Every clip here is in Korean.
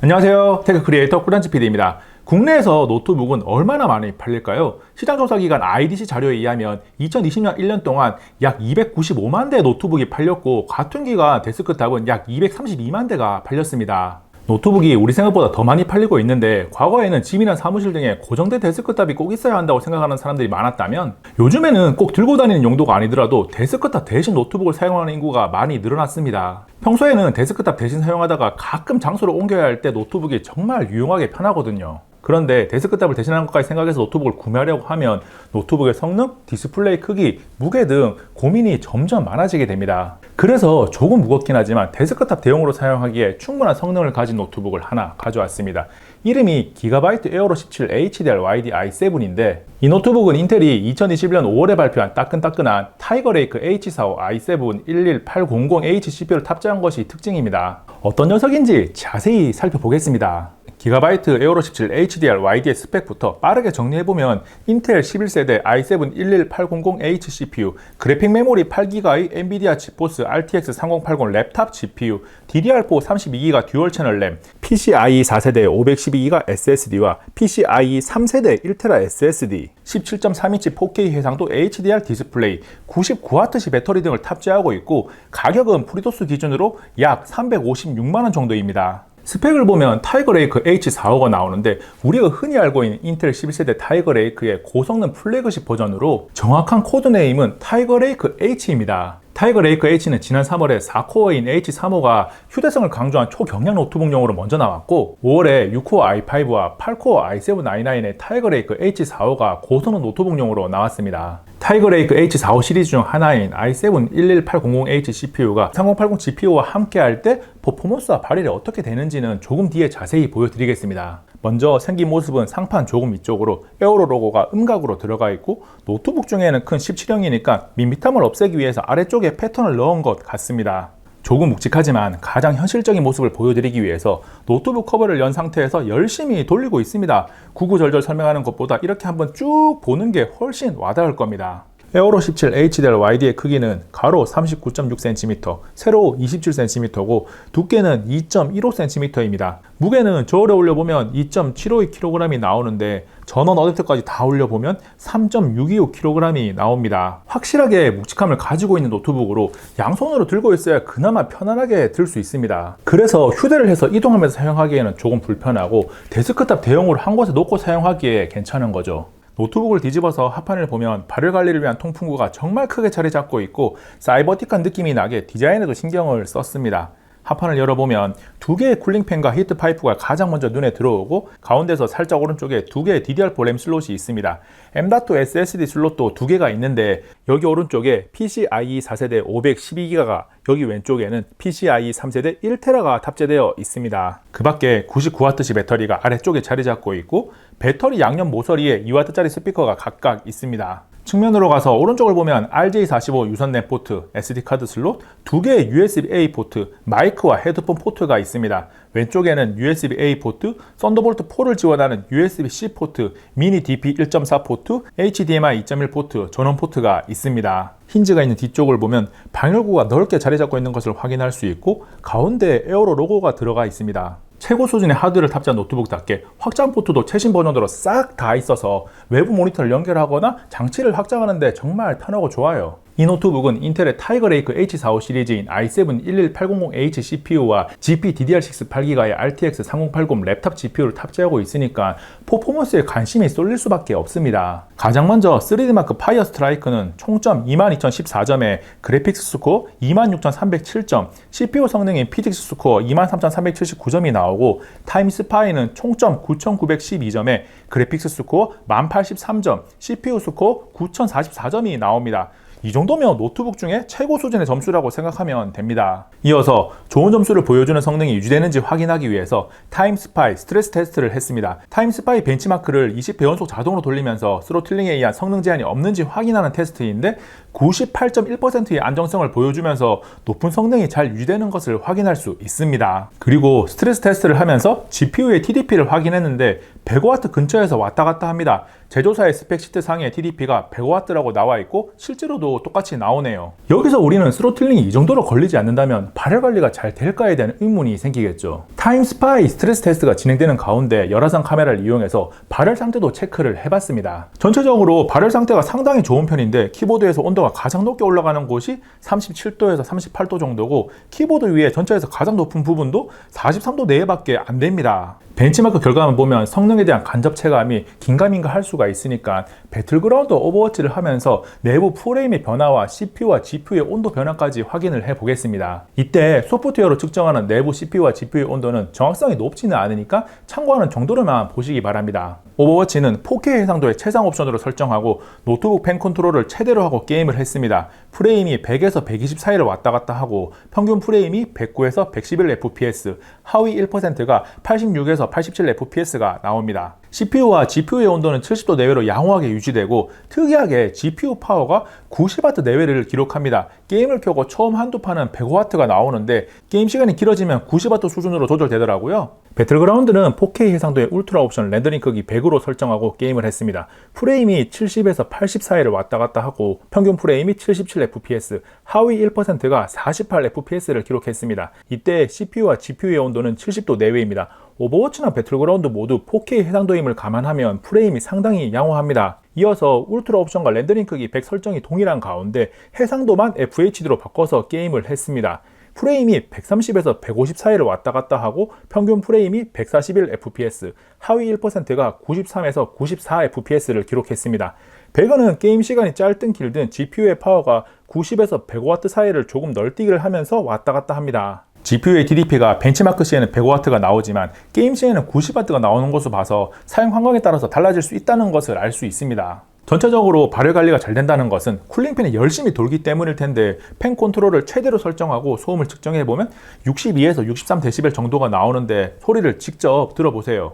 안녕하세요. 테크 크리에이터 꾸란치 PD입니다. 국내에서 노트북은 얼마나 많이 팔릴까요? 시장조사기관 IDC 자료에 의하면 2020년 1년 동안 약 295만 대 노트북이 팔렸고 같은 기간 데스크탑은 약 232만 대가 팔렸습니다. 노트북이 우리 생각보다 더 많이 팔리고 있는데 과거에는 집이나 사무실 등에 고정된 데스크탑이 꼭 있어야 한다고 생각하는 사람들이 많았다면 요즘에는 꼭 들고 다니는 용도가 아니더라도 데스크탑 대신 노트북을 사용하는 인구가 많이 늘어났습니다. 평소에는 데스크탑 대신 사용하다가 가끔 장소를 옮겨야 할 때 노트북이 정말 유용하게 편하거든요. 그런데 데스크탑을 대신하는 것까지 생각해서 노트북을 구매하려고 하면 노트북의 성능, 디스플레이 크기, 무게 등 고민이 점점 많아지게 됩니다. 그래서 조금 무겁긴 하지만 데스크탑 대용으로 사용하기에 충분한 성능을 가진 노트북을 하나 가져왔습니다. 이름이 기가바이트 에어로 17 HDR YD i7인데 이 노트북은 인텔이 2021년 5월에 발표한 따끈따끈한 타이거레이크 H45 i7 11800H CPU를 탑재한 것이 특징입니다. 어떤 녀석인지 자세히 살펴보겠습니다. 기가바이트 에어로 17 HDR YD의 스펙부터 빠르게 정리해보면 인텔 11세대 i7 11800H CPU, 그래픽 메모리 8GB의 엔비디아 지포스 RTX 3080 랩탑 GPU, DDR4 32GB 듀얼 채널 램, PCIe 4세대 512GB SSD와 PCIe 3세대 1TB SSD, 17.3인치 4K 해상도 HDR 디스플레이, 99Wh 배터리 등을 탑재하고 있고 가격은 프리토스 기준으로 약 356만원 정도입니다. 스펙을 보면 타이거레이크 H45가 나오는데 우리가 흔히 알고 있는 인텔 11세대 타이거레이크의 고성능 플래그십 버전으로 정확한 코드네임은 타이거레이크 H입니다. 타이거레이크 H는 지난 3월에 4코어인 H35가 휴대성을 강조한 초경량 노트북용으로 먼저 나왔고 5월에 6코어 i5와 8코어 i7-i9의 타이거레이크 H45가 고성능 노트북용으로 나왔습니다. 타이거레이크 H45 시리즈 중 하나인 i7 11800H CPU가 3080 GPU와 함께 할 때 퍼포먼스와 발휘를 어떻게 되는지는 조금 뒤에 자세히 보여드리겠습니다. 먼저 생긴 모습은 상판 조금 위쪽으로 에어로 로고가 음각으로 들어가 있고 노트북 중에는 큰 17형이니까 밋밋함을 없애기 위해서 아래쪽에 패턴을 넣은 것 같습니다. 조금 묵직하지만 가장 현실적인 모습을 보여드리기 위해서 노트북 커버를 연 상태에서 열심히 돌리고 있습니다. 구구절절 설명하는 것보다 이렇게 한번 쭉 보는 게 훨씬 와닿을 겁니다. 에어로 17 HDR YD의 크기는 가로 39.6cm, 세로 27cm고 두께는 2.15cm입니다. 무게는 저울에 올려보면 2.752kg이 나오는데 전원 어댑터까지 다 올려보면 3.625kg이 나옵니다. 확실하게 묵직함을 가지고 있는 노트북으로 양손으로 들고 있어야 그나마 편안하게 들 수 있습니다. 그래서 휴대를 해서 이동하면서 사용하기에는 조금 불편하고 데스크탑 대용으로 한 곳에 놓고 사용하기에 괜찮은 거죠. 노트북을 뒤집어서 하판을 보면 발열 관리를 위한 통풍구가 정말 크게 자리 잡고 있고 사이버틱한 느낌이 나게 디자인에도 신경을 썼습니다. 하판을 열어보면 두 개의 쿨링팬과 히트 파이프가 가장 먼저 눈에 들어오고 가운데서 살짝 오른쪽에 두 개의 DDR4 램 슬롯이 있습니다. M.2 SSD 슬롯도 두 개가 있는데 여기 오른쪽에 PCIe 4세대 512GB가 여기 왼쪽에는 PCIe 3세대 1TB가 탑재되어 있습니다. 그 밖에 99Wh 배터리가 아래쪽에 자리 잡고 있고 배터리 양옆 모서리에 2W짜리 스피커가 각각 있습니다. 측면으로 가서 오른쪽을 보면 RJ45 유선 램 포트, SD카드 슬롯, 두 개의 USB-A 포트, 마이크와 헤드폰 포트가 있습니다. 왼쪽에는 USB-A 포트, 썬더볼트 4를 지원하는 USB-C 포트, 미니 DP 1.4 포트, HDMI 2.1 포트, 전원 포트가 있습니다. 힌지가 있는 뒤쪽을 보면 방열구가 넓게 자리 잡고 있는 것을 확인할 수 있고 가운데 에어로 로고가 들어가 있습니다. 최고 수준의 하드웨어를 탑재한 노트북답게 확장 포트도 최신 버전으로 싹 다 있어서 외부 모니터를 연결하거나 장치를 확장하는 데 정말 편하고 좋아요. 이 노트북은 인텔의 타이거레이크 H45 시리즈인 i7 11800H CPU와 GPDDR6 8GB의 RTX 3080 랩탑 GPU를 탑재하고 있으니까 퍼포먼스에 관심이 쏠릴 수밖에 없습니다. 가장 먼저 3D마크 파이어 스트라이크는 총점 22014점에 그래픽스 스코어 26307점, CPU 성능인 피직스 스코어 23379점이 나오고 타임스파이는 총점 9912점에 그래픽스 스코어 1083점, CPU 스코어 9044점이 나옵니다. 이 정도면 노트북 중에 최고 수준의 점수라고 생각하면 됩니다. 이어서 좋은 점수를 보여주는 성능이 유지되는지 확인하기 위해서 타임스파이 스트레스 테스트를 했습니다. 타임스파이 벤치마크를 20배 연속 자동으로 돌리면서 스로틀링에 의한 성능 제한이 없는지 확인하는 테스트인데 98.1%의 안정성을 보여주면서 높은 성능이 잘 유지되는 것을 확인할 수 있습니다. 그리고 스트레스 테스트를 하면서 GPU의 TDP를 확인했는데 100W 근처에서 왔다 갔다 합니다. 제조사의 스펙시트 상에 TDP가 100W라고 나와 있고 실제로도 똑같이 나오네요. 여기서 우리는 스로틀링이 이 정도로 걸리지 않는다면 발열 관리가 잘 될까에 대한 의문이 생기겠죠. 타임스파이 스트레스 테스트가 진행되는 가운데 열화상 카메라를 이용해서 발열 상태도 체크를 해봤습니다. 전체적으로 발열 상태가 상당히 좋은 편인데 키보드에서 온도가 가장 높게 올라가는 곳이 37도에서 38도 정도고 키보드 위에 전체에서 가장 높은 부분도 43도 내외밖에 안 됩니다. 벤치마크 결과만 보면 성능에 대한 간접 체감이 긴가민가 할 수가 있으니까 배틀그라운드 오버워치를 하면서 내부 프레임의 변화와 CPU와 GPU의 온도 변화까지 확인을 해 보겠습니다. 이때 소프트웨어로 측정하는 내부 CPU와 GPU의 온도는 정확성이 높지는 않으니까 참고하는 정도로만 보시기 바랍니다. 오버워치는 4K 해상도의 최상 옵션으로 설정하고 노트북 펜 컨트롤을 최대로 하고 게임을 했습니다. 프레임이 100에서 120 사이를 왔다 갔다 하고 평균 프레임이 109에서 111fps, 하위 1%가 86에서 87fps가 나옵니다. CPU와 GPU의 온도는 70도 내외로 양호하게 유지되고 특이하게 GPU 파워가 90W 내외를 기록합니다. 게임을 켜고 처음 한두 판은 100W가 나오는데 게임 시간이 길어지면 90W 수준으로 조절되더라고요. 배틀그라운드는 4K 해상도의 울트라 옵션 렌더링 크기 100으로 설정하고 게임을 했습니다. 프레임이 70에서 80 사이를 왔다 갔다 하고 평균 프레임이 77fps, 하위 1%가 48fps를 기록했습니다. 이때 CPU와 GPU의 온도는 70도 내외입니다. 오버워치나 배틀그라운드 모두 4K 해상도임을 감안하면 프레임이 상당히 양호합니다. 이어서 울트라 옵션과 렌더링 크기 100 설정이 동일한 가운데 해상도만 FHD로 바꿔서 게임을 했습니다. 프레임이 130에서 150 사이를 왔다 갔다 하고 평균 프레임이 141fps, 하위 1%가 93에서 94fps를 기록했습니다. 배그는 게임 시간이 짧든 길든 GPU의 파워가 90에서 100W 사이를 조금 널뛰기를 하면서 왔다 갔다 합니다. GPU의 TDP가 벤치마크 시에는 100W가 나오지만 게임 시에는 90W가 나오는 것을 봐서 사용 환경에 따라서 달라질 수 있다는 것을 알 수 있습니다. 전체적으로 발열 관리가 잘 된다는 것은 쿨링팬이 열심히 돌기 때문일 텐데 팬 컨트롤을 최대로 설정하고 소음을 측정해보면 62에서 63dB 정도가 나오는데 소리를 직접 들어보세요.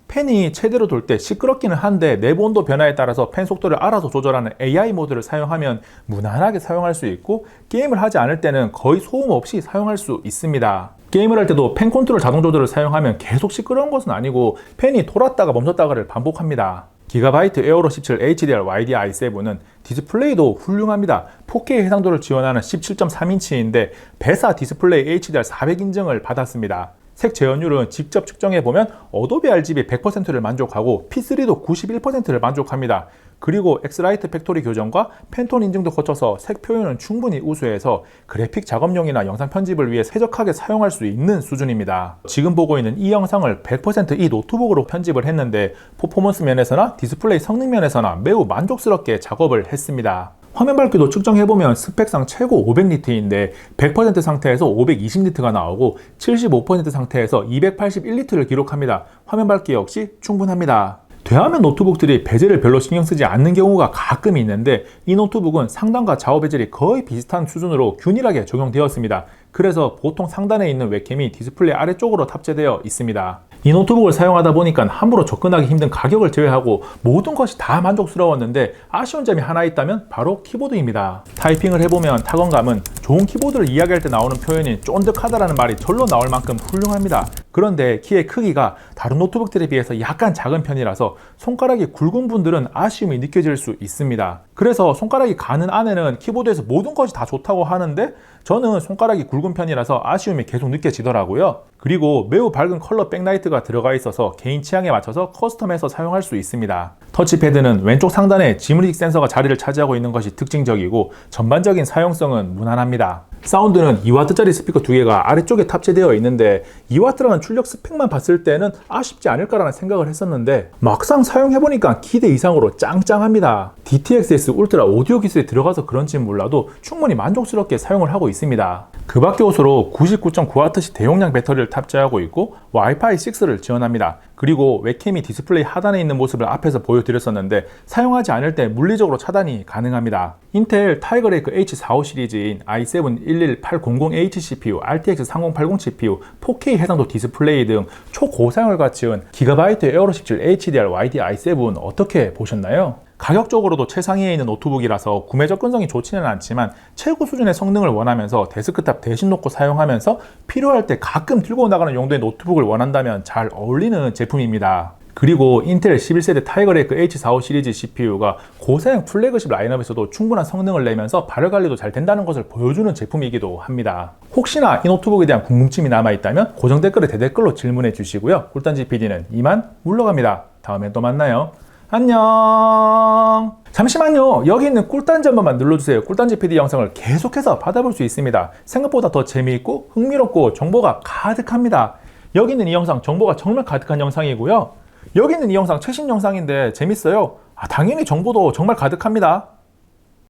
팬이 최대로 돌 때 시끄럽기는 한데 내부 온도 변화에 따라서 팬 속도를 알아서 조절하는 AI 모드를 사용하면 무난하게 사용할 수 있고 게임을 하지 않을 때는 거의 소음 없이 사용할 수 있습니다. 게임을 할 때도 팬 컨트롤 자동 조절을 사용하면 계속 시끄러운 것은 아니고 팬이 돌았다가 멈췄다가를 반복합니다. 기가바이트 에어로 17 HDR YD-i7은 디스플레이도 훌륭합니다. 4K 해상도를 지원하는 17.3인치인데 배사 디스플레이 HDR 400 인증을 받았습니다. 색 재현율은 직접 측정해보면 어도비 RGB 100%를 만족하고 P3도 91%를 만족합니다. 그리고 엑스라이트 팩토리 교정과 팬톤 인증도 거쳐서 색 표현은 충분히 우수해서 그래픽 작업용이나 영상 편집을 위해 쾌적하게 사용할 수 있는 수준입니다. 지금 보고 있는 이 영상을 100% 이 노트북으로 편집을 했는데 퍼포먼스 면에서나 디스플레이 성능 면에서나 매우 만족스럽게 작업을 했습니다. 화면 밝기도 측정해보면 스펙상 최고 500니트인데 100% 상태에서 520니트가 나오고 75% 상태에서 281니트를 기록합니다. 화면 밝기 역시 충분합니다. 대화면 노트북들이 베젤을 별로 신경 쓰지 않는 경우가 가끔 있는데 이 노트북은 상단과 좌우 베젤이 거의 비슷한 수준으로 균일하게 적용되었습니다. 그래서 보통 상단에 있는 웹캠이 디스플레이 아래쪽으로 탑재되어 있습니다. 이 노트북을 사용하다 보니까 함부로 접근하기 힘든 가격을 제외하고 모든 것이 다 만족스러웠는데 아쉬운 점이 하나 있다면 바로 키보드입니다. 타이핑을 해보면 타건감은 좋은 키보드를 이야기할 때 나오는 표현인 쫀득하다라는 말이 절로 나올 만큼 훌륭합니다. 그런데 키의 크기가 다른 노트북들에 비해서 약간 작은 편이라서 손가락이 굵은 분들은 아쉬움이 느껴질 수 있습니다. 그래서 손가락이 가는 안에는 키보드에서 모든 것이 다 좋다고 하는데 저는 손가락이 굵은 편이라서 아쉬움이 계속 느껴지더라고요. 그리고 매우 밝은 컬러 백라이트가 들어가 있어서 개인 취향에 맞춰서 커스텀해서 사용할 수 있습니다. 터치패드는 왼쪽 상단에 지문인식 센서가 자리를 차지하고 있는 것이 특징적이고 전반적인 사용성은 무난합니다. 사운드는 2W짜리 스피커 2개가 아래쪽에 탑재되어 있는데 2W라는 출력 스펙만 봤을 때는 아쉽지 않을까라는 생각을 했었는데 막상 사용해보니까 기대 이상으로 짱짱합니다. DTXS 울트라 오디오 기술이 들어가서 그런지 몰라도 충분히 만족스럽게 사용을 하고 있습니다. 그 밖의 옷으로 99.9W씩 대용량 배터리를 탑재하고 있고 와이파이 6를 지원합니다. 그리고 웹캠이 디스플레이 하단에 있는 모습을 앞에서 보여드렸었는데 사용하지 않을 때 물리적으로 차단이 가능합니다. 인텔 타이거레이크 H45 시리즈인 i7-11800H CPU, RTX 3080 CPU, 4K 해상도 디스플레이 등 초고사양을 갖춘 기가바이트 에어로 17 HDR YD-i7 어떻게 보셨나요? 가격적으로도 최상위에 있는 노트북이라서 구매 접근성이 좋지는 않지만 최고 수준의 성능을 원하면서 데스크탑 대신 놓고 사용하면서 필요할 때 가끔 들고 나가는 용도의 노트북을 원한다면 잘 어울리는 제품입니다. 그리고 인텔 11세대 타이거레이크 H45 시리즈 CPU가 고사양 플래그십 라인업에서도 충분한 성능을 내면서 발열 관리도 잘 된다는 것을 보여주는 제품이기도 합니다. 혹시나 이 노트북에 대한 궁금증이 남아있다면 고정 댓글에 대댓글로 질문해 주시고요. 꿀단지 PD는 이만 물러갑니다. 다음에 또 만나요. 안녕. 잠시만요. 여기 있는 꿀단지 한 번만 눌러주세요. 꿀단지 PD 영상을 계속해서 받아볼 수 있습니다. 생각보다 더 재미있고 흥미롭고 정보가 가득합니다. 여기 있는 이 영상 정보가 정말 가득한 영상이고요. 여기 있는 이 영상 최신 영상인데 재밌어요. 당연히 정보도 정말 가득합니다.